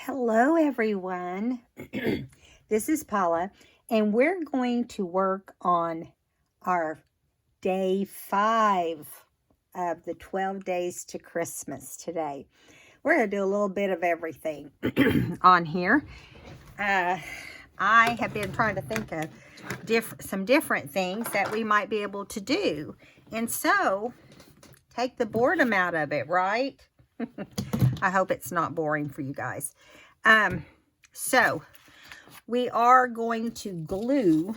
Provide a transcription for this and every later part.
Hello everyone, this is Paula and we're going to work on our day 5 of the 12 days to Christmas today. We're going to do a little bit of everything on here. I have been trying to think of some different things that we might be able to do, and so take the boredom out of it, right? I hope it's not boring for you guys. So we are going to glue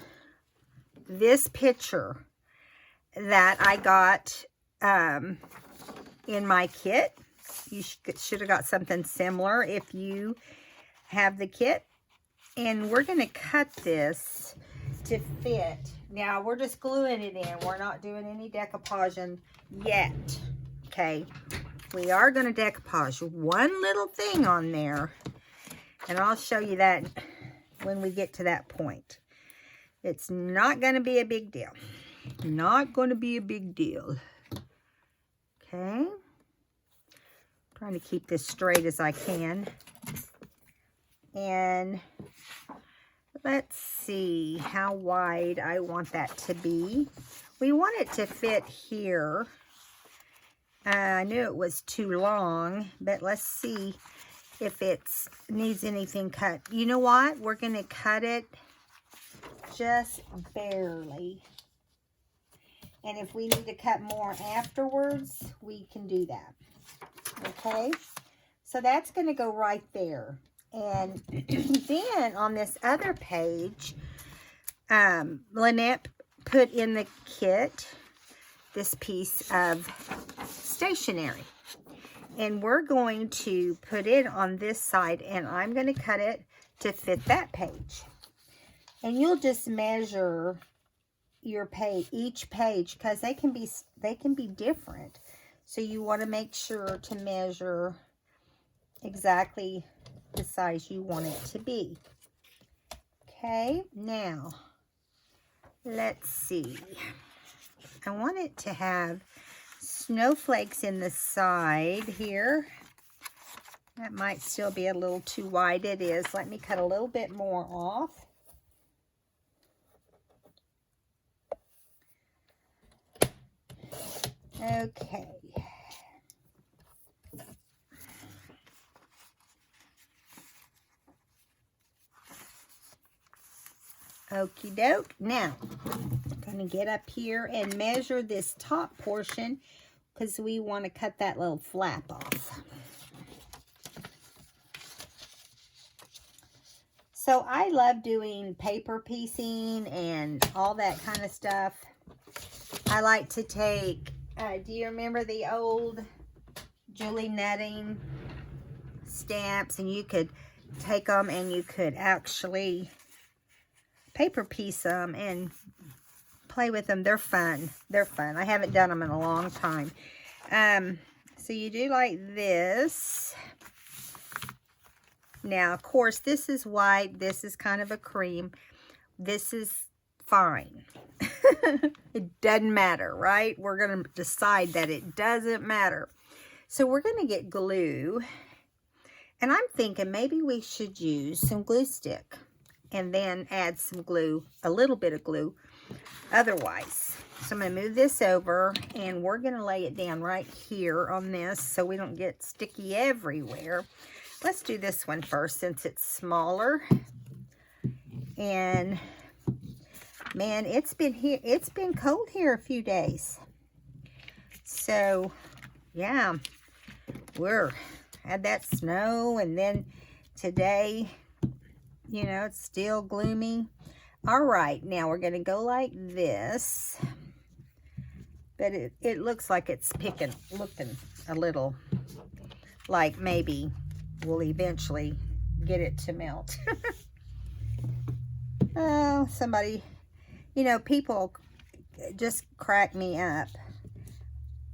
this picture that I got in my kit. You should have got something similar if you have the kit. And we're going to cut this to fit. Now we're just gluing it in. We're not doing any decoupaging yet. Okay. We are going to decoupage one little thing on there, and I'll show you that when we get to that point. It's not going to be a big deal. Not going to be a big deal. Okay. Trying to keep this straight as I can. And let's see how wide I want that to be. We want it to fit here. I knew it was too long, but let's see if it needs anything cut. You know what? We're going to cut it just barely. And if we need to cut more afterwards, we can do that. Okay? So that's going to go right there. And then on this other page, Lynette put in the kit this piece of stationery, and we're going to put it on this side, and I'm going to cut it to fit that page. And you'll just measure your page, each page, because they can be different. So you want to make sure to measure exactly the size you want it to be. Okay, now let's see. I want it to have snowflakes in the side here. That might still be a little too wide. It is. Let me cut a little bit more off. Okay. Okie doke. Now, I'm going to get up here and measure this top portion because we want to cut that little flap off. So I love doing paper piecing and all that kind of stuff. I like to take, do you remember the old Julie Netting stamps? And you could take them and you could actually paper piece them and play with them. They're fun. They're fun. I haven't done them in a long time. So you do like this. Now, of course, this is white. This is kind of a cream. This is fine. It doesn't matter, right? We're going to decide that it doesn't matter. So we're going to get glue. And I'm thinking maybe we should use some glue stick and then add some glue, a little bit of glue otherwise. So I'm going to move this over, and we're going to lay it down right here on this so we don't get sticky everywhere. Let's do this one first since it's smaller. And man, it's been cold here a few days. So yeah, we're had that snow, and then today, you know, it's still gloomy. All right, now we're going to go like this. But it looks like it's looking a little like maybe we'll eventually get it to melt. Oh, somebody, you know, people just crack me up.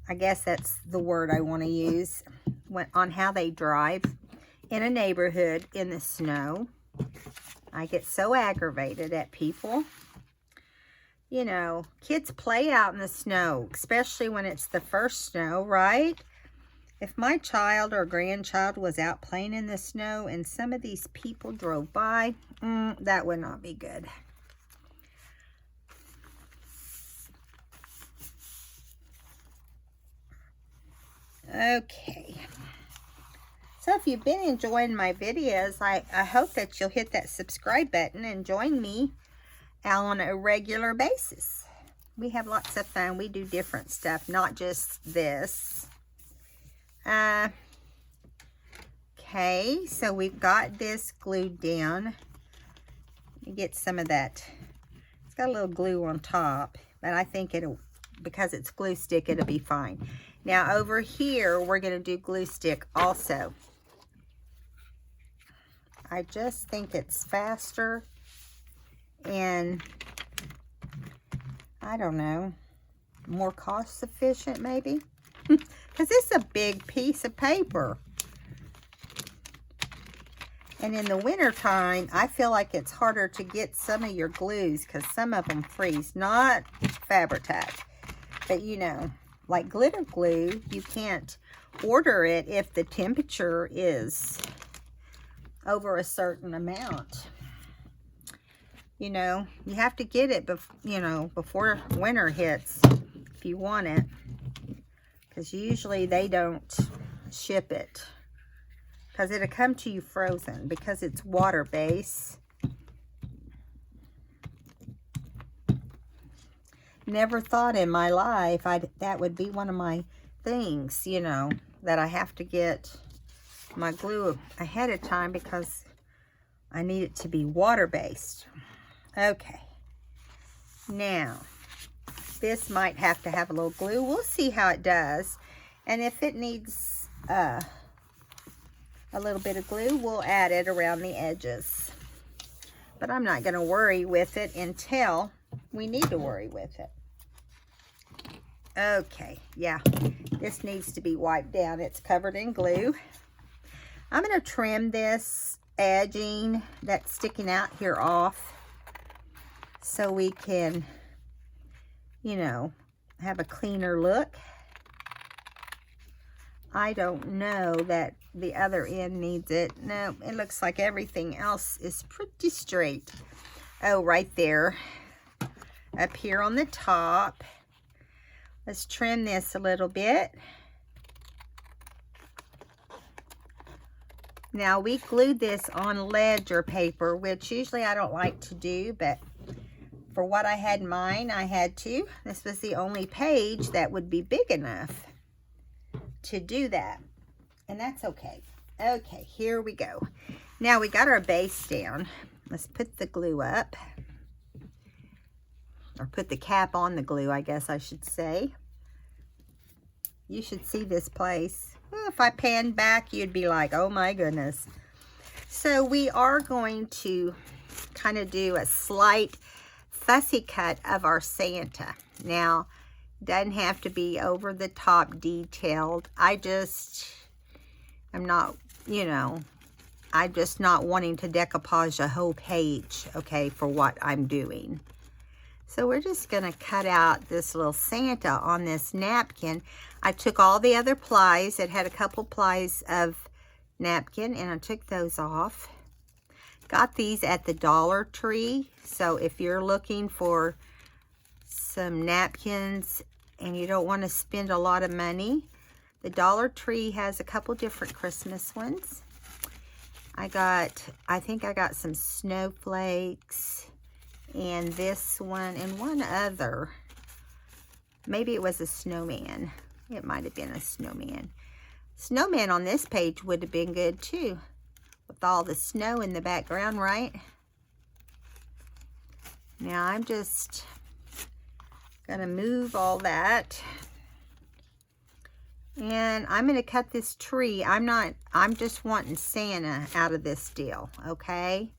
I guess that's the word I want to use on how they drive in a neighborhood in the snow. I get so aggravated at people. You know, kids play out in the snow, especially when it's the first snow, right? If my child or grandchild was out playing in the snow and some of these people drove by, that would not be good. Okay. So if you've been enjoying my videos, I hope that you'll hit that subscribe button and join me on a regular basis. We have lots of fun. We do different stuff, not just this. Okay, so we've got this glued down. Let me get some of that. It's got a little glue on top, but I think it'll, because it's glue stick, it'll be fine. Now over here, we're going to do glue stick also. I just think it's faster and, I don't know, more cost efficient maybe. Because it's a big piece of paper. And in the winter time, I feel like it's harder to get some of your glues because some of them freeze. Not Fabri-Tac, but you know, like glitter glue, you can't order it if the temperature is over a certain amount. You know, you have to get it, before winter hits if you want it. Because usually they don't ship it. Because it'll come to you frozen because it's water-based. Never thought in my life that would be one of my things, you know, that I have to get my glue ahead of time because I need it to be water-based. Okay. Now, this might have to have a little glue. We'll see how it does. And if it needs a little bit of glue, we'll add it around the edges. But I'm not going to worry with it until we need to worry with it. Okay, yeah. This needs to be wiped down. It's covered in glue. I'm going to trim this edging that's sticking out here off so we can, you know, have a cleaner look. I don't know that the other end needs it. No, it looks like everything else is pretty straight. Oh, right there. Up here on the top. Let's trim this a little bit. Now, we glued this on ledger paper, which usually I don't like to do, but for what I had in mind, I had to. This was the only page that would be big enough to do that. And that's okay. Okay, here we go. Now we got our base down. Let's put the glue up. Or put the cap on the glue, I guess I should say. You should see this place. Well, if I panned back, you'd be like, oh my goodness. So we are going to kind of do a slight fussy cut of our Santa. Now, doesn't have to be over the top detailed. I'm not, you know, I'm just not wanting to decoupage a whole page, okay, for what I'm doing. So we're just going to cut out this little Santa on this napkin. I took all the other plies. It had a couple plies of napkin, and I took those off. Got these at the Dollar Tree. So if you're looking for some napkins and you don't want to spend a lot of money, the Dollar Tree has a couple different Christmas ones. I think I got some snowflakes and this one and one other. Maybe it was a snowman. It might have been a snowman. Snowman on this page would have been good too, with all the snow in the background, right? Now I'm just gonna move all that. And I'm gonna cut this tree. I'm just wanting Santa out of this deal, okay?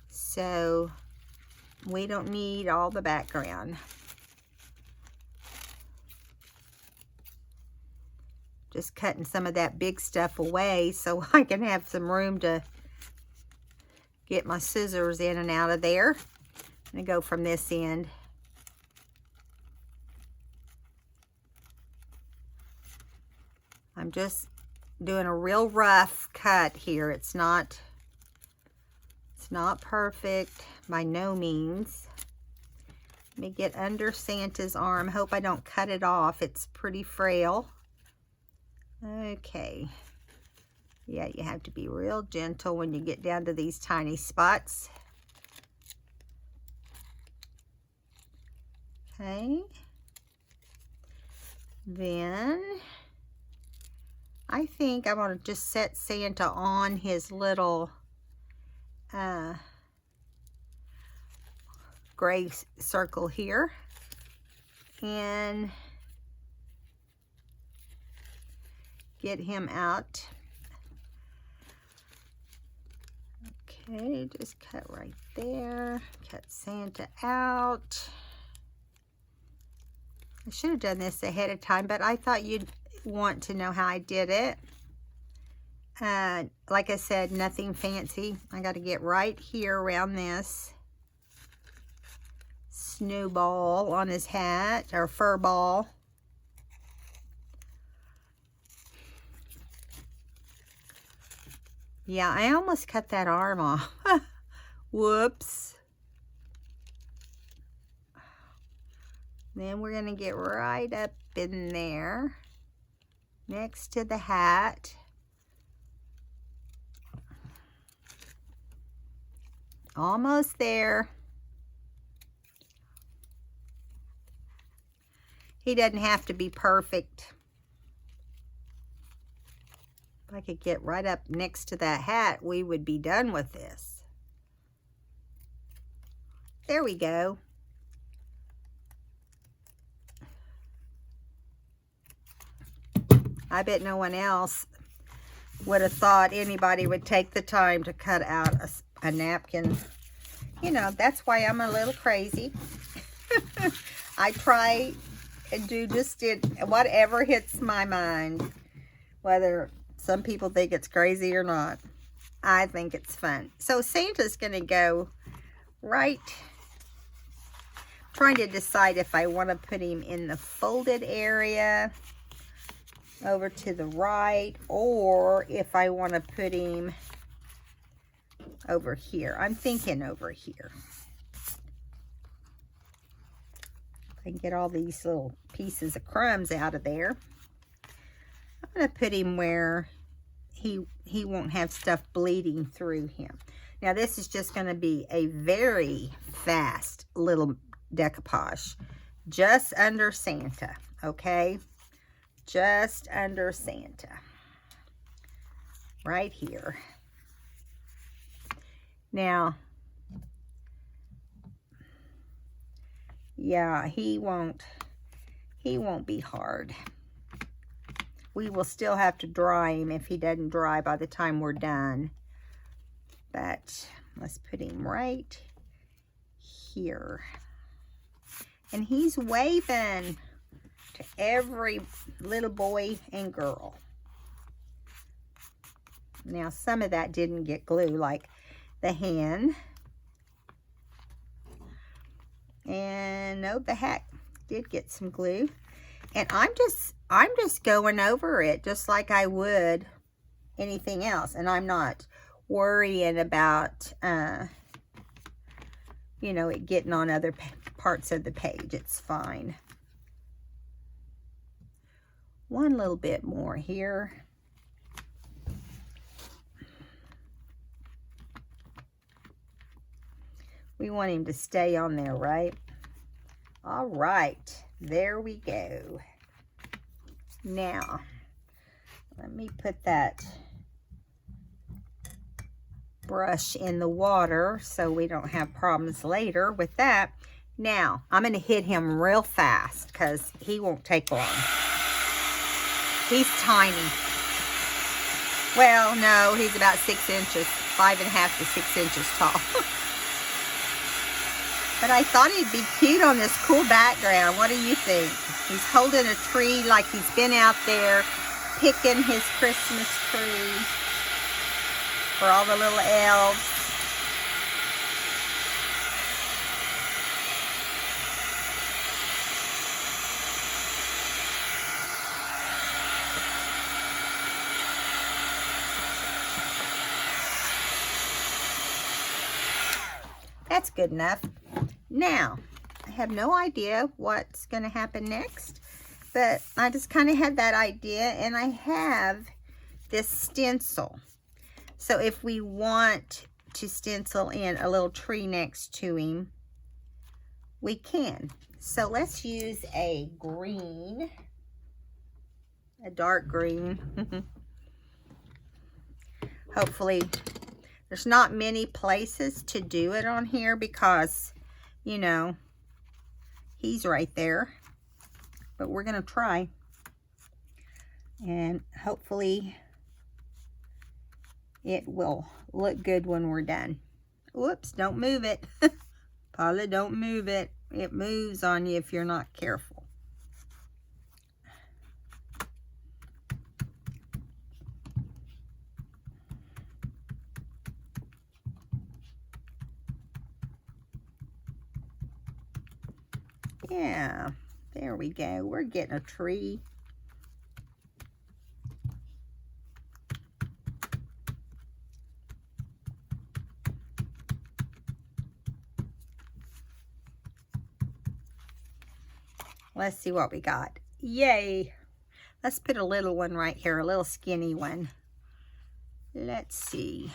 So we don't need all the background. Just cutting some of that big stuff away so I can have some room to get my scissors in and out of there. I'm gonna go from this end. I'm just doing a real rough cut here. It's not perfect by no means. Let me get under Santa's arm. Hope I don't cut it off. It's pretty frail. Okay. Yeah, you have to be real gentle when you get down to these tiny spots. Okay. Then I think I want to just set Santa on his little gray circle here, and get him out. Okay, just cut right there. Cut Santa out. I should have done this ahead of time, but I thought you'd want to know how I did it. Like I said, nothing fancy. I got to get right here around this snowball on his hat, or fur ball. Yeah, I almost cut that arm off. Whoops. Then we're going to get right up in there next to the hat. Almost there. He doesn't have to be perfect. If I could get right up next to that hat, we would be done with this. There we go. I bet no one else would have thought anybody would take the time to cut out a napkin. You know, that's why I'm a little crazy. I try and do just whatever hits my mind. Whether some people think it's crazy or not, I think it's fun. So Santa's going to go right. Trying to decide if I want to put him in the folded area over to the right, or if I want to put him over here. I'm thinking over here. I can get all these little pieces of crumbs out of there. I'm going to put him where he won't have stuff bleeding through him. Now this is just going to be a very fast little decoupage just under Santa, okay? Just under Santa. Right here. Now, yeah, he won't be hard. We will still have to dry him if he doesn't dry by the time we're done. But let's put him right here. And he's waving to every little boy and girl. Now some of that didn't get glue, like the hand. And no, the hat did get some glue. And I'm just going over it just like I would anything else. And I'm not worrying about you know, it getting on other parts of the page. It's fine. One little bit more here. We want him to stay on there, right? All right, there we go. Now, let me put that brush in the water so we don't have problems later with that. Now, I'm going to hit him real fast because he won't take long. He's tiny. Well, no, he's about 6 inches, 5.5 to 6 inches tall. But I thought he'd be cute on this cool background. What do you think? He's holding a tree like he's been out there picking his Christmas tree for all the little elves. that's good enough. Now, I have no idea what's going to happen next, but I just kind of had that idea, and I have this stencil. So if we want to stencil in a little tree next to him, we can. So let's use a green, a dark green. Hopefully, there's not many places to do it on here because, you know, he's right there. But we're going to try. And hopefully, it will look good when we're done. Whoops, don't move it. Paula, don't move it. It moves on you if you're not careful. Yeah, there we go. We're getting a tree. Let's see what we got. Yay! Let's put a little one right here, a little skinny one. Let's see.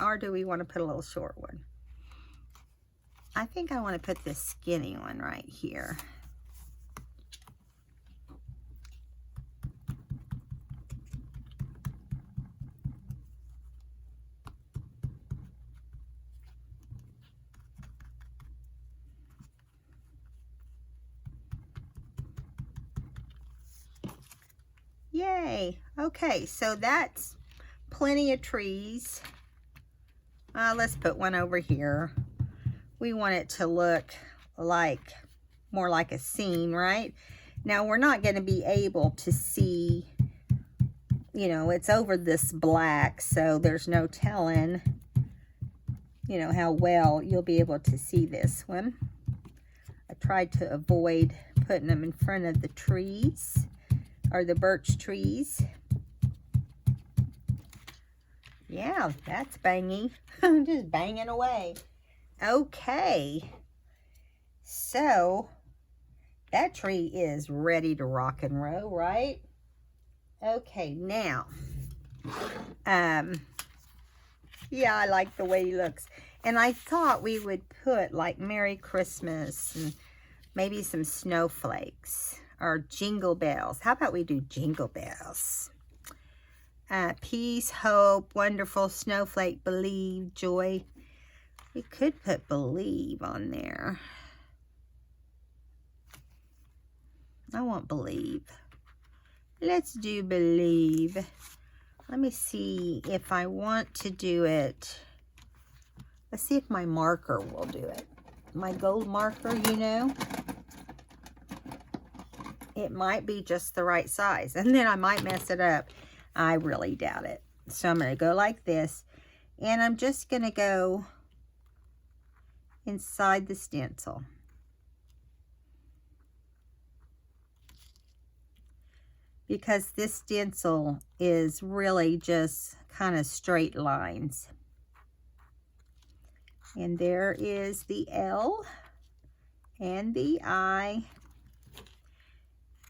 Or do we want to put a little short one? I think I want to put this skinny one right here. Yay! Okay, so that's plenty of trees. Let's put one over here. We want it to look like more like a scene, right? Now we're not going to be able to see, you know, it's over this black, so there's no telling, you know, how well you'll be able to see this one. I tried to avoid putting them in front of the trees, or the birch trees. Yeah, that's banging. Just banging away. Okay. So, that tree is ready to rock and roll, right? Okay, now. Yeah, I like the way he looks. And I thought we would put like Merry Christmas and maybe some snowflakes. Or jingle bells. How about we do jingle bells? Peace, hope, wonderful, snowflake, believe, joy. We could put believe on there. I want believe. Let's do believe. Let me see if I want to do it. Let's see if my marker will do it. My gold marker, you know. It might be just the right size, and then I might mess it up. I really doubt it. So I'm going to go like this, and I'm just going to go inside the stencil. Because this stencil is really just kind of straight lines. And there is the L and the I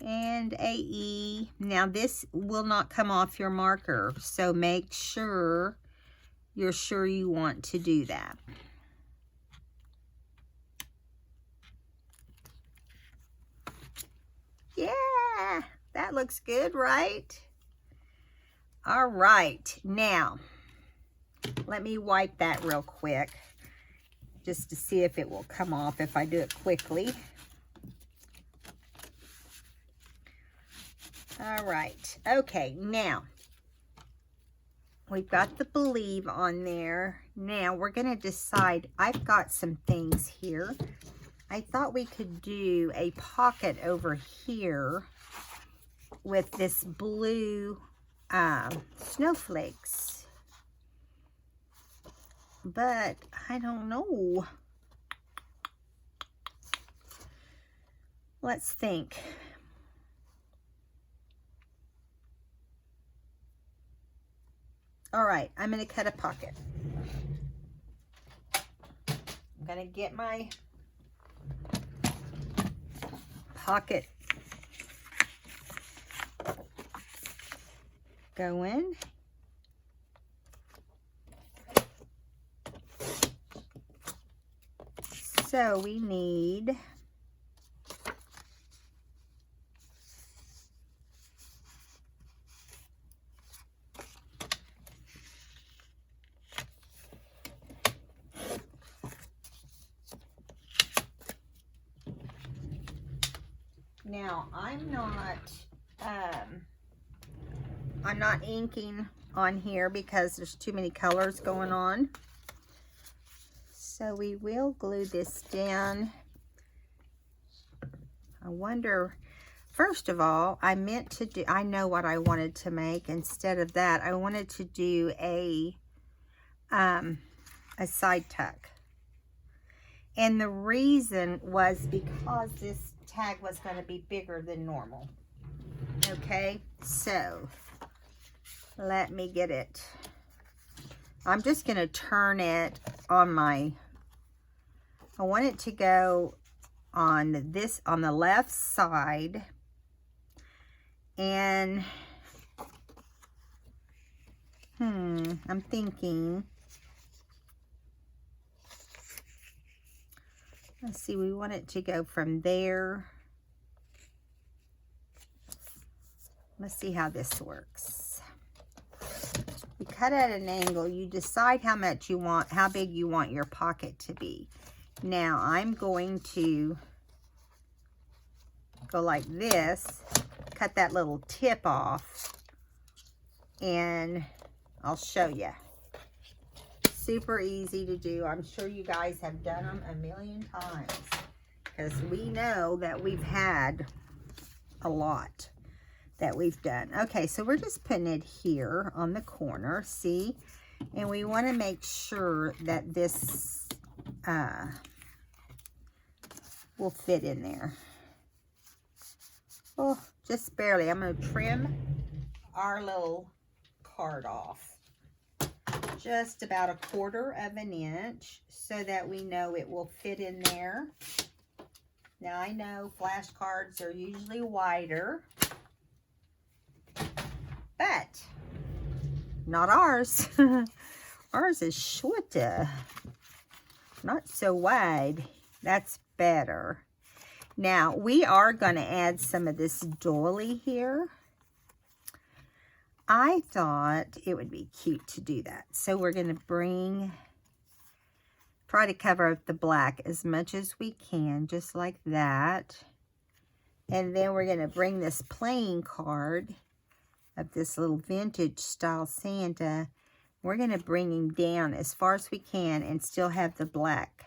and a E. Now this will not come off your marker, so make sure you're sure you want to do that. Yeah, that looks good, right? All right, now let me wipe that real quick just to see if it will come off if I do it quickly. All right, okay, now we've got the believe on there. Now we're going to decide. I've got some things here. I thought we could do a pocket over here with this blue snowflakes. But I don't know. Let's think. All right, I'm going to cut a pocket. I'm going to get my pocket going. So we need now I'm not inking on here because there's too many colors going on. So we will glue this down. I wonder, first of all, I know what I wanted to make. Instead of that, I wanted to do a side tuck. And the reason was because this tag was going to be bigger than normal. Okay, so let me get it. I'm just going to turn it on I want it to go on the left side, and I'm thinking, let's see, we want it to go from there. Let's see how this works. You cut at an angle, you decide how big you want your pocket to be. Now I'm going to go like this, cut that little tip off, and I'll show you. Super easy to do. I'm sure you guys have done them a million times because we know that we've had a lot that we've done. Okay, so we're just putting it here on the corner, see? And we want to make sure that this will fit in there. Oh, just barely. I'm going to trim our little card off just about 1/4 of an inch so that we know it will fit in there. Now I know flashcards are usually wider, but not ours. Ours is shorter, not so wide. That's better. Now we are going to add some of this doily here. I thought it would be cute to do that. So we're going to try to cover up the black as much as we can, just like that. And then we're going to bring this playing card of this little vintage style Santa. We're going to bring him down as far as we can and still have the black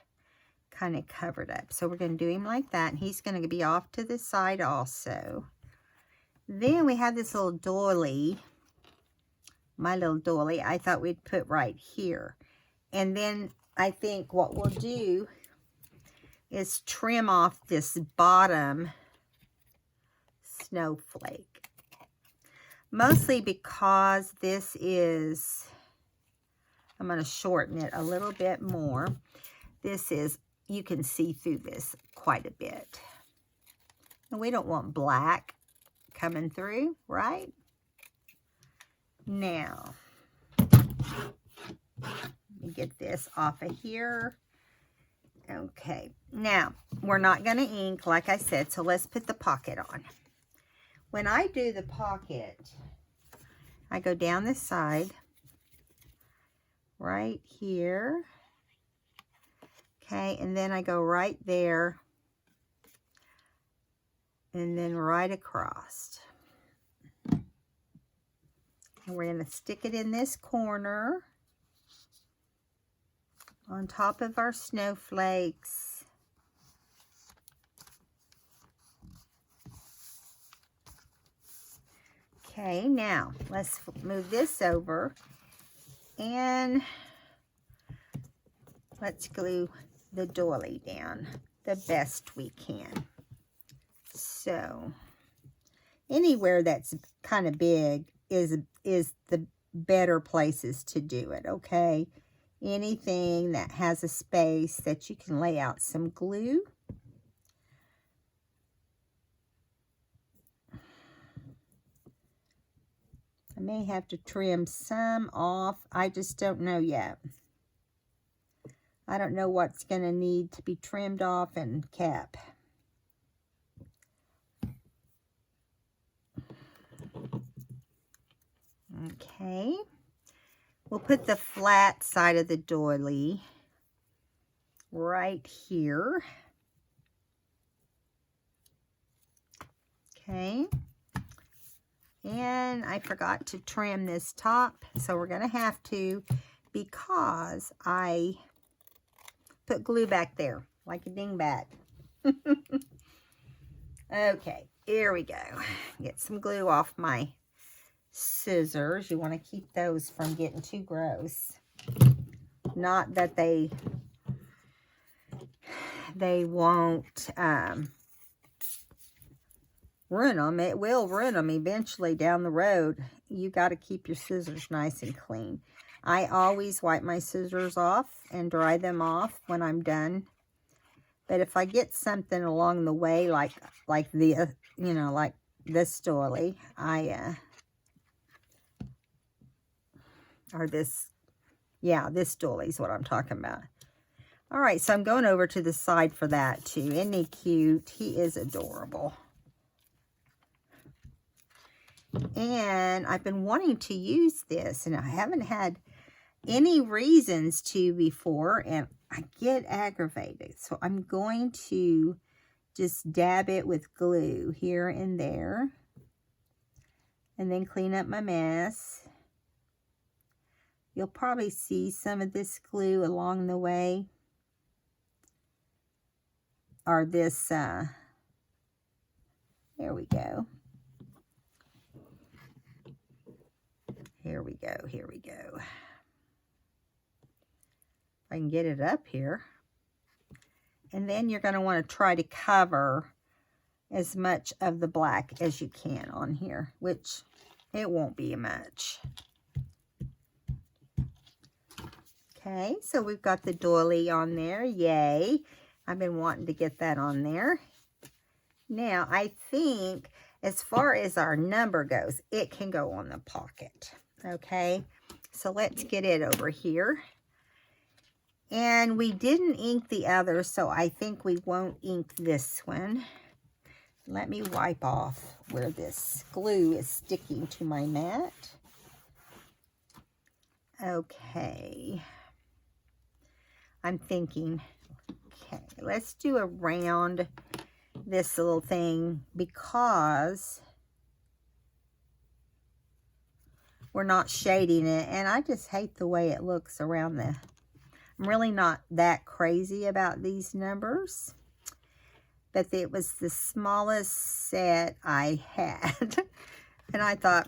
kind of covered up. So we're going to do him like that. And he's going to be off to the side also. Then we have this little doily. My little doily, I thought we'd put right here. And then I think what we'll do is trim off this bottom snowflake. Mostly because this is, I'm going to shorten it a little bit more. This is, you can see through this quite a bit. And we don't want black coming through, right? Now, let me get this off of here. Okay, now, we're not going to ink, like I said, so let's put the pocket on. When I do the pocket, I go down this side, right here, okay, and then I go right there, and then right across. And we're going to stick it in this corner on top of our snowflakes. Okay, now let's move this over and let's glue the doily down the best we can. So anywhere that's kind of big is the better places to do it, okay? Anything that has a space that you can lay out some glue. I may have to trim some off. I just don't know yet. I don't know what's going to need to be trimmed off and kept. Okay. We'll put the flat side of the doily right here. Okay. And I forgot to trim this top, so we're going to have to, because I put glue back there like a dingbat. Okay, here we go. Get some glue off my scissors. You want to keep those from getting too gross. Not that they won't ruin them. It will ruin them eventually down the road. You got to keep your scissors nice and clean. I always wipe my scissors off and dry them off when I'm done. But if I get something along the way, like the, you know, like this doily, or this, yeah, this doily is what I'm talking about. All right, so I'm going over to the side for that too. Isn't he cute? He is adorable. And I've been wanting to use this, and I haven't had any reasons to before, and I get aggravated. So I'm going to just dab it with glue here and there, and then clean up my mess. You'll probably see some of this glue along the way, or this, there we go. Here we go, here we go. If I can get it up here. And then you're going to want to try to cover as much of the black as you can on here, which it won't be much. Okay, so we've got the doily on there. Yay. I've been wanting to get that on there. Now, I think as far as our number goes, it can go on the pocket. Okay, so let's get it over here. And we didn't ink the other, so I think we won't ink this one. Let me wipe off where this glue is sticking to my mat. Okay. I'm thinking, okay, let's do around this little thing because we're not shading it, and I just hate the way it looks around the... I'm really not that crazy about these numbers, but it was the smallest set I had. And I thought,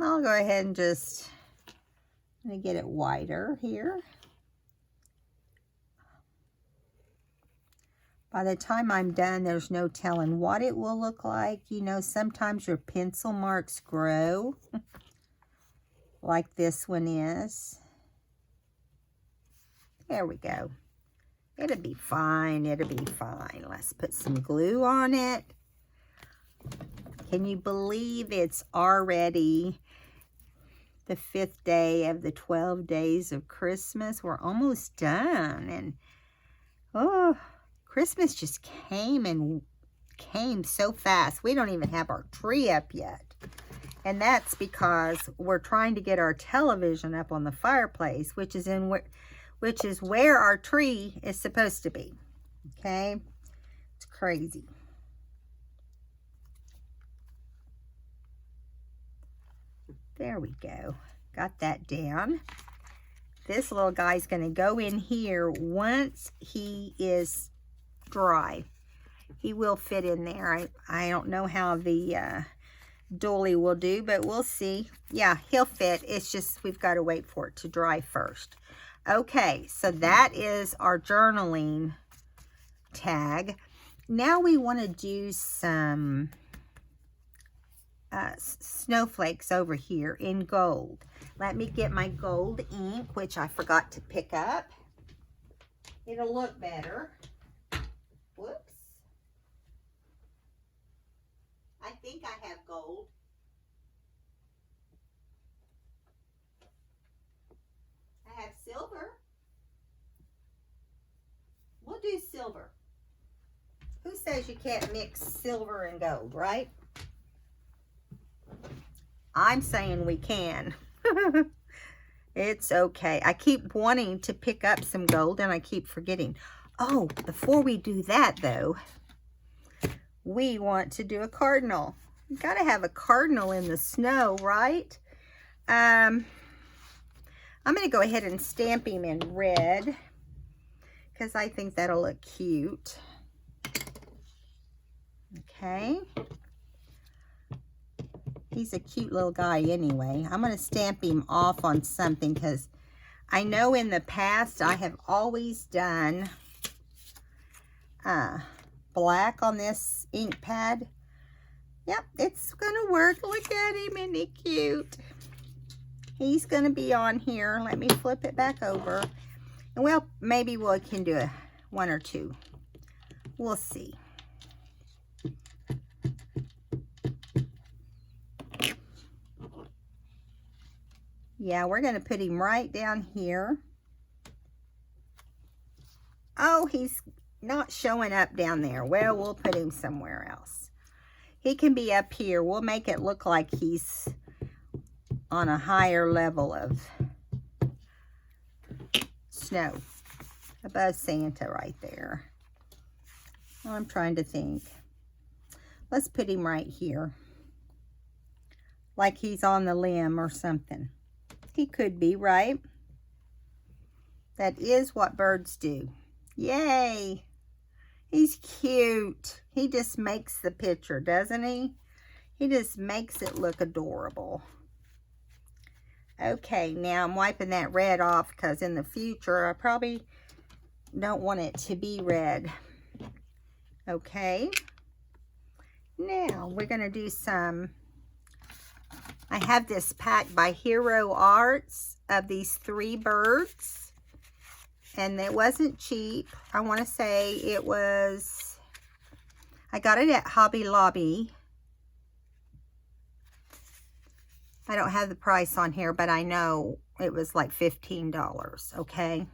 I'll go ahead and just... I'm going to get it wider here. By the time I'm done, there's no telling what it will look like. You know, sometimes your pencil marks grow. Like this one is. There we go. It'll be fine. It'll be fine. Let's put some glue on it. Can you believe it's already the 5th day of the 12 days of Christmas? We're almost done. And, oh, Christmas just came so fast. We don't even have our tree up yet. And that's because we're trying to get our television up on the fireplace, which is where our tree is supposed to be. Okay? It's crazy. There we go. Got that down. This little guy's going to go in here once he is dry. He will fit in there. I don't know how the doily will do, but we'll see. Yeah, he'll fit. It's just we've got to wait for it to dry first. Okay, so that is our journaling tag. Now we want to do some snowflakes over here in gold. Let me get my gold ink, which I forgot to pick up. It'll look better. Whoops. I think I have gold. I have silver. We'll do silver. Who says you can't mix silver and gold, right? I'm saying we can. It's okay. I keep wanting to pick up some gold and I keep forgetting. Oh, before we do that though, we want to do a cardinal. You gotta have a cardinal in the snow, right? I'm gonna go ahead and stamp him in red because I think that'll look cute. Okay. He's a cute little guy anyway. I'm going to stamp him off on something because I know in the past I have always done black on this ink pad. Yep, it's going to work. Look at him, isn't he cute? He's going to be on here. Let me flip it back over. And well, maybe we can do one or two. We'll see. Yeah, we're going to put him right down here. Oh, he's not showing up down there. Well, we'll put him somewhere else. He can be up here. We'll make it look like he's on a higher level of snow. Above Santa right there. I'm trying to think. Let's put him right here. Like he's on the limb or something. He could be, right? That is what birds do. Yay! He's cute. He just makes the picture, doesn't he? He just makes it look adorable. Okay, now I'm wiping that red off because in the future I probably don't want it to be red. Okay. Now we're going to do some... I have this pack by Hero Arts of these 3 birds. And it wasn't cheap. I want to say it was... I got it at Hobby Lobby. I don't have the price on here, but I know it was like $15, okay?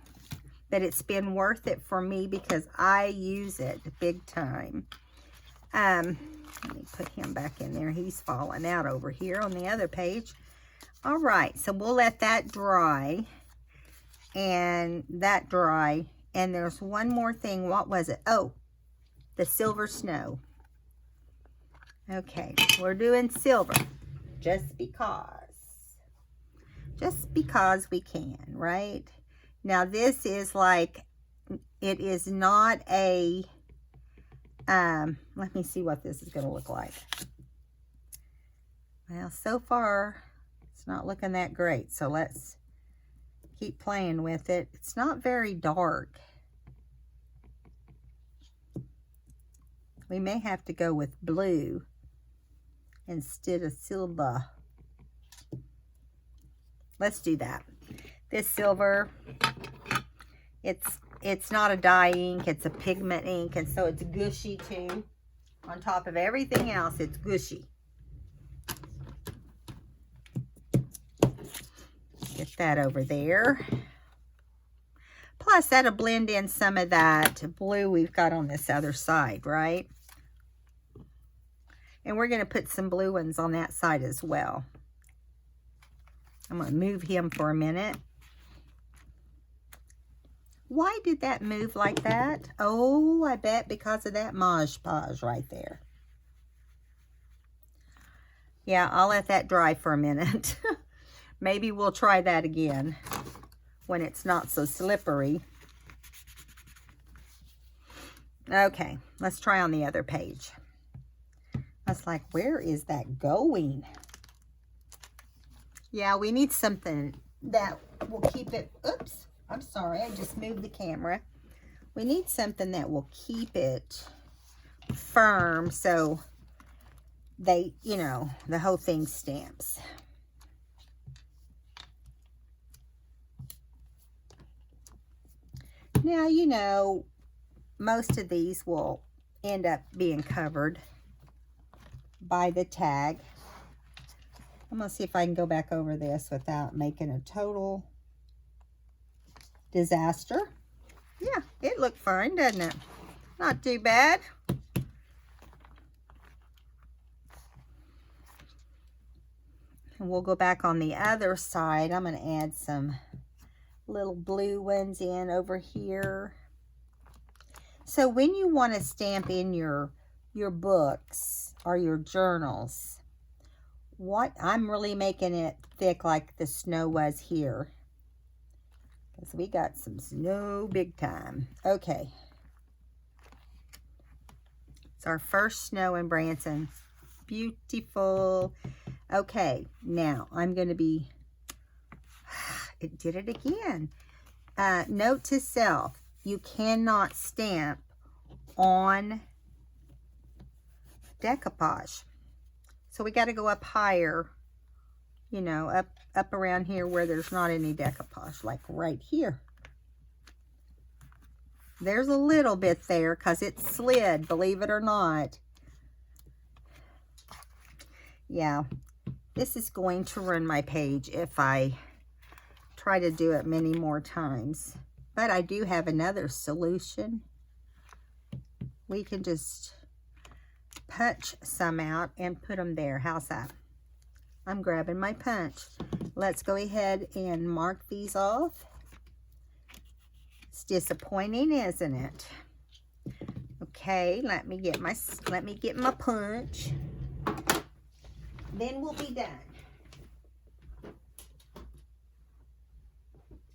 But it's been worth it for me because I use it big time. Let me put him back in there. He's falling out over here on the other page. All right, so we'll let that dry. And that dry. And there's one more thing. What was it? Oh, the silver snow. Okay, we're doing silver. Just because. Just because we can, right? Now, this is like, it is not a... let me see what this is going to look like. Well, so far, it's not looking that great. So let's keep playing with it. It's not very dark. We may have to go with blue instead of silver. Let's do that. This silver, it's not a dye ink, it's a pigment ink, and so it's gushy too. On top of everything else, it's gushy. Get that over there. Plus, that'll blend in some of that blue we've got on this other side, right? And we're going to put some blue ones on that side as well. I'm going to move him for a minute. Why did that move like that? Oh, I bet because of that Mod Podge right there. Yeah, I'll let that dry for a minute. Maybe we'll try that again when it's not so slippery. Okay, let's try on the other page. I was like, where is that going? Yeah, we need something that will keep it... Oops. I'm sorry, I just moved the camera. We need something that will keep it firm so they, you know, the whole thing stamps. Now, you know, most of these will end up being covered by the tag. I'm going to see if I can go back over this without making a total disaster. Yeah, it looked fine, doesn't it? Not too bad. And we'll go back on the other side. I'm going to add some little blue ones in over here. So when you want to stamp in your books or your journals, I'm really making it thick like the snow was here, because we got some snow big time. Okay. It's our first snow in Branson. Beautiful. Okay, now I'm going to be, it did it again. Note to self, you cannot stamp on decoupage. So we got to go up higher, you know, up around here where there's not any decoupage, like right here. There's a little bit there because it slid, believe it or not. Yeah, this is going to ruin my page if I try to do it many more times. But I do have another solution. We can just punch some out and put them there. How's that? I'm grabbing my punch. Let's go ahead and mark these off. It's disappointing, isn't it? Okay, let me get my punch. Then we'll be done.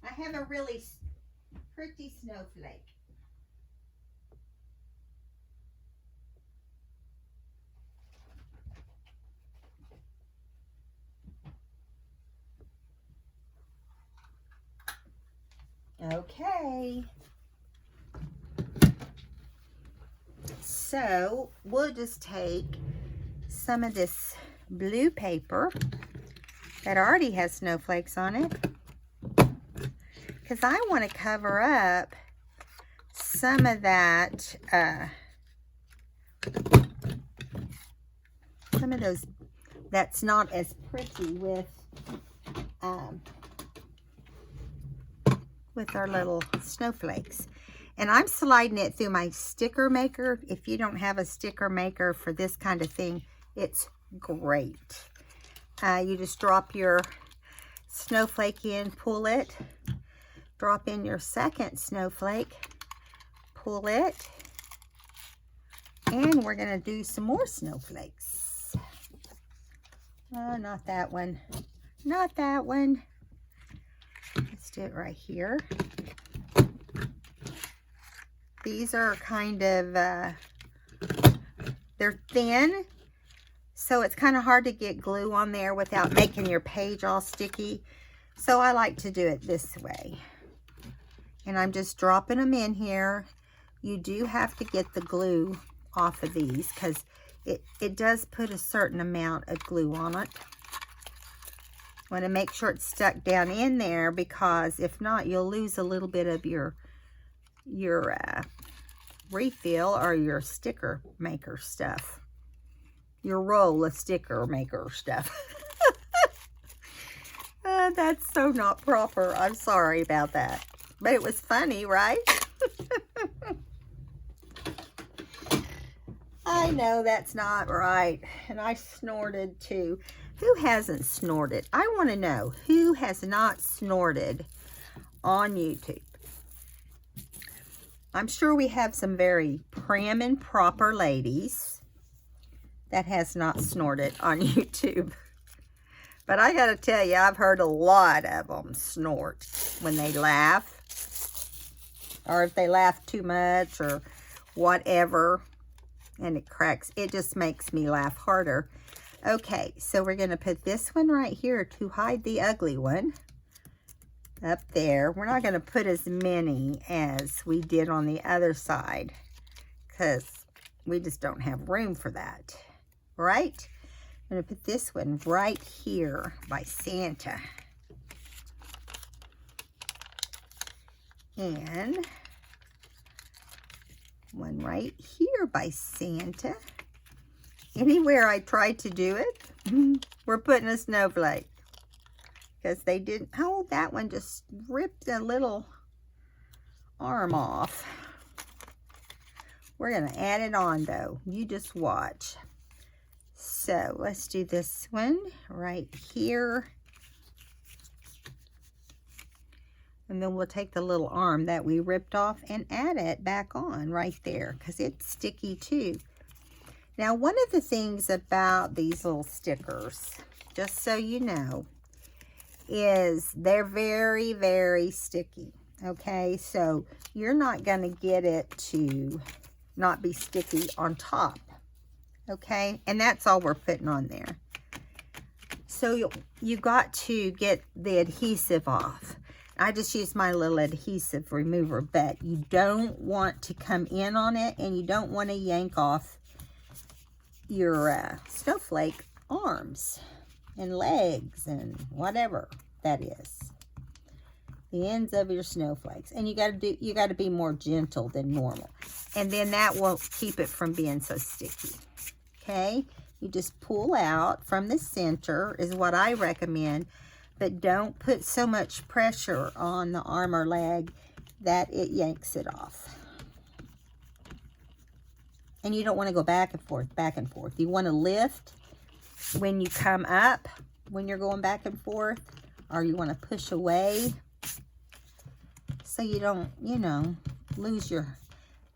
I have a really pretty snowflake. Okay. So we'll just take some of this blue paper that already has snowflakes on it, because I want to cover up some of that, some of those that's not as pretty with our little snowflakes. And I'm sliding it through my sticker maker. If you don't have a sticker maker for this kind of thing, it's great. You just drop your snowflake in, pull it, drop in your second snowflake, pull it, and we're going to do some more snowflakes. Oh, not that one. Not that one. Let's do it right here. These are kind of, they're thin, so it's kind of hard to get glue on there without making your page all sticky. So I like to do it this way. And I'm just dropping them in here. You do have to get the glue off of these because it does put a certain amount of glue on it. Want to make sure it's stuck down in there, because if not, you'll lose a little bit of your refill or your sticker maker stuff, your roll of sticker maker stuff. That's so not proper. I'm sorry about that, but it was funny, right? I know that's not right, and I snorted too. Who hasn't snorted? I want to know who has not snorted on YouTube. I'm sure we have some very prim and proper ladies that has not snorted on YouTube. But I got to tell you, I've heard a lot of them snort when they laugh. Or if they laugh too much or whatever. And it just makes me laugh harder. Okay, so we're going to put this one right here to hide the ugly one. Up there. We're not going to put as many as we did on the other side, because we just don't have room for that. Right? I'm going to put this one right here by Santa. And one right here by Santa. Anywhere I tried to do it, we're putting a snowflake. Because they didn't, oh, that one just ripped a little arm off. We're going to add it on though. You just watch. So let's do this one right here. And then we'll take the little arm that we ripped off and add it back on right there because it's sticky too. Now, one of the things about these little stickers, just so you know, is they're very, very sticky. Okay, so you're not going to get it to not be sticky on top. Okay, and that's all we're putting on there. So you got to get the adhesive off. I just used my little adhesive remover, but you don't want to come in on it and you don't want to yank off your snowflake arms and legs and whatever that is. The ends of your snowflakes. And you got to be more gentle than normal. And then that will keep it from being so sticky. Okay? You just pull out from the center is what I recommend. But don't put so much pressure on the arm or leg that it yanks it off. And you don't want to go back and forth, back and forth. You want to lift when you come up, when you're going back and forth, or you want to push away so you don't, you know, lose your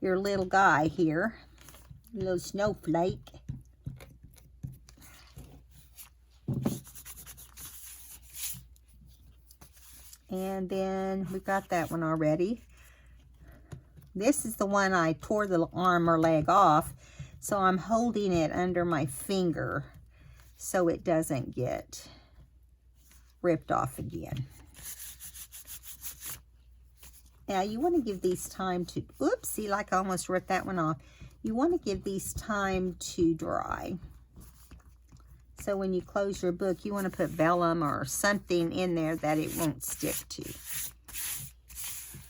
little guy here, little snowflake. And then we got that one already. This is the one I tore the arm or leg off, so I'm holding it under my finger so it doesn't get ripped off again. Now you want to give these time to, oops, see, like I almost ripped that one off. You want to give these time to dry. So when you close your book, you want to put vellum or something in there that it won't stick to.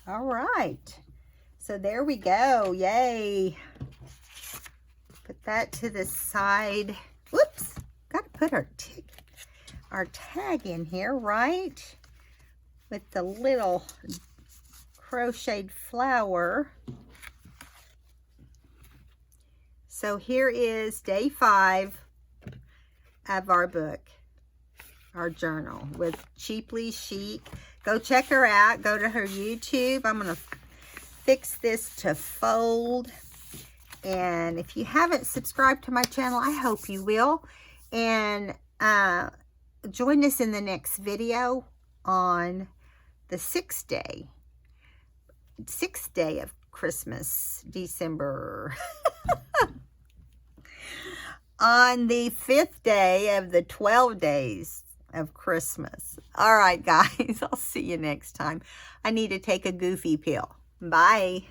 All right. So there we go. Yay. Put that to the side. Whoops. Got to put our tag in here, right? With the little crocheted flower. So here is day 5 of our book, our journal with Chic. Go check her out. Go to her YouTube. I'm going to fix this to fold. And if you haven't subscribed to my channel, I hope you will. And join us in the next video on the 6th day of Christmas, December. On the 5th day of the 12 days of Christmas. All right, guys, I'll see you next time. I need to take a goofy pill. Bye.